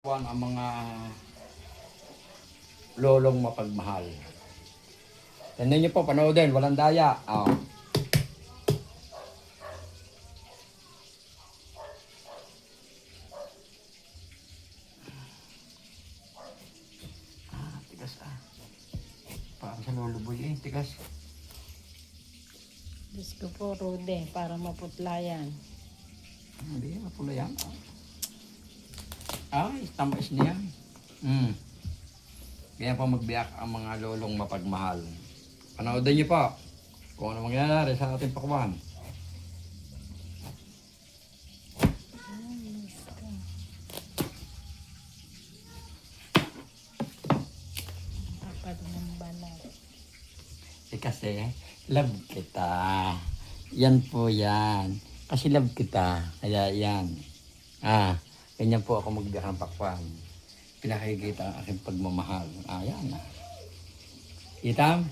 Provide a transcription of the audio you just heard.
Ang mga lolong mapagmahal. Tignan niyo po, panoodin, walang daya. Oh. Tigas ah. Parang sa luluboy eh, tigas. Diyos ko po, Rude, para maputla yan. Hindi, mapula yan. Ay, tamis niya. Kaya pa magbiyak ang mga lolong mapagmahal. Panoodin niyo po kung ano mangyayari sa ating pakwan. Kapag ng balat. Kasi love kita. Yan po yan. Kasi love kita. Kaya yan. Ganyan po ako magbiyak ng pakwan. Pinakikita ang aking pagmamahal. Yan. Itam.